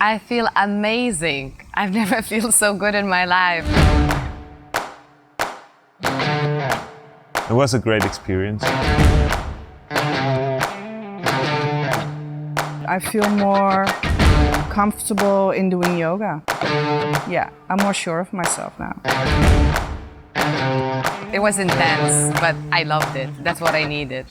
I feel amazing. I've never felt so good in my life. It was a great experience. I feel more comfortable in doing yoga. Yeah, I'm more sure of myself now. It was intense, but I loved it. That's what I needed.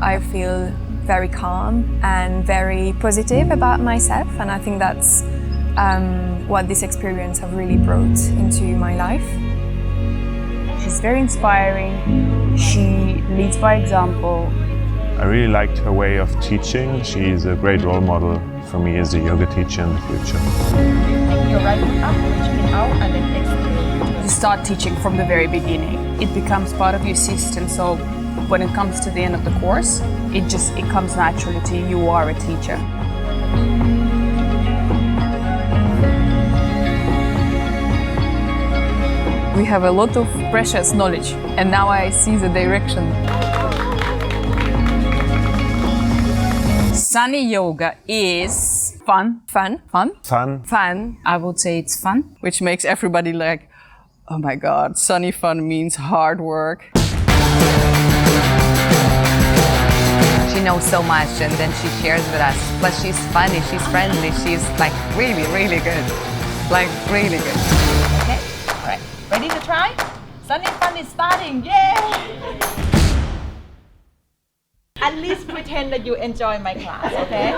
I feel very calm and very positive about myself, and I think that's what this experience have really brought into my life. She's very inspiring. She leads by example. I really liked her way of teaching. She is a great role model for me as a yoga teacher in the future. Taking your right foot up, reaching it out, and then exhale. You start teaching from the very beginning. It becomes part of your system, so when it comes to the end of the course, it comes naturally to you. You are a teacher. We have a lot of precious knowledge, and now I see the direction. Sunny yoga is fun. Fun. Fun? Fun. Fun. I would say it's fun, which makes everybody like, oh my God, sunny fun means hard work. She knows so much and then she shares with us. Plus she's funny, she's friendly, she's like really, really good. Like really good. Okay, all right. Ready to try? Sunny fun is starting. Yay! At least pretend that you enjoy my class, okay?